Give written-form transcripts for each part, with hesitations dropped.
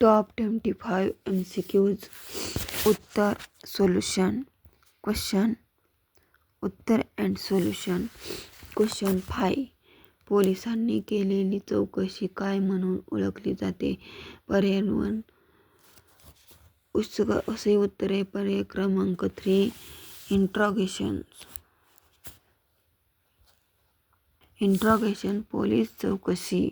Top 25 MCQs. उत्तर solution question उत्तर and solution. Question 5. पोलिसांनी केलेली चौकशी काय म्हणून ओळखली जाते? पर्याय 1 असे उत्तर आहे. पर्याय क्रमांक 3 इंट्रॉगेशन पोलीस चौकशी.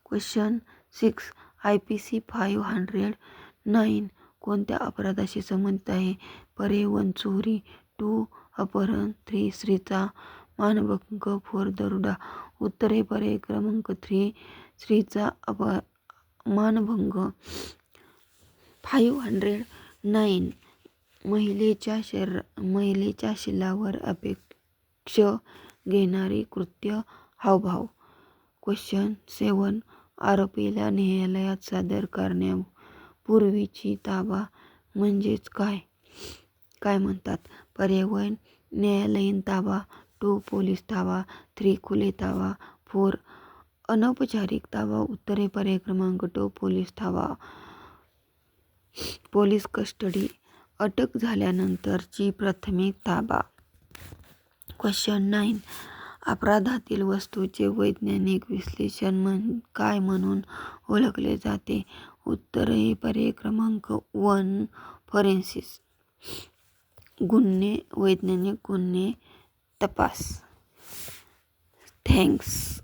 क्वेश्चन 6. IPC 509 कोणत्या अपराधाशी संबंधित आहे? पर्याय 1 चोरी, 2 अपहरण, 3 स्त्रीचा मानभंग, 4 दरोडा. उत्तर आहे पर्याय क्रमांक 3 स्त्रीचा मानभंग. 509 महिलेच्या शीलावर आक्षेप घेणारी कृत्य, हावभाव. क्वेश्चन 7. आरोपीला न्यायालयात सादर करण्यापूर्वीची ताबा म्हणजेच काय म्हणतात? पर्याय 1 न्यायालयीन ताबा, 2 पोलीस ताबा, 3 खुले ताबा, 4 अनौपचारिक ताबा. उत्तर आहे पर्याय क्रमांक 2 पोलीस ताबा. पोलीस कस्टडी अटक झाल्यानंतरची प्राथमिक ताबा. क्वेश्चन 9. अपराधातील वस्तूचे वैज्ञानिक विश्लेषण काय म्हणून ओळखले जाते? उत्तर आहे पर्याय क्रमांक 1 फॉरेन्सिक वैज्ञानिक गुन्हे तपास. थँक्स.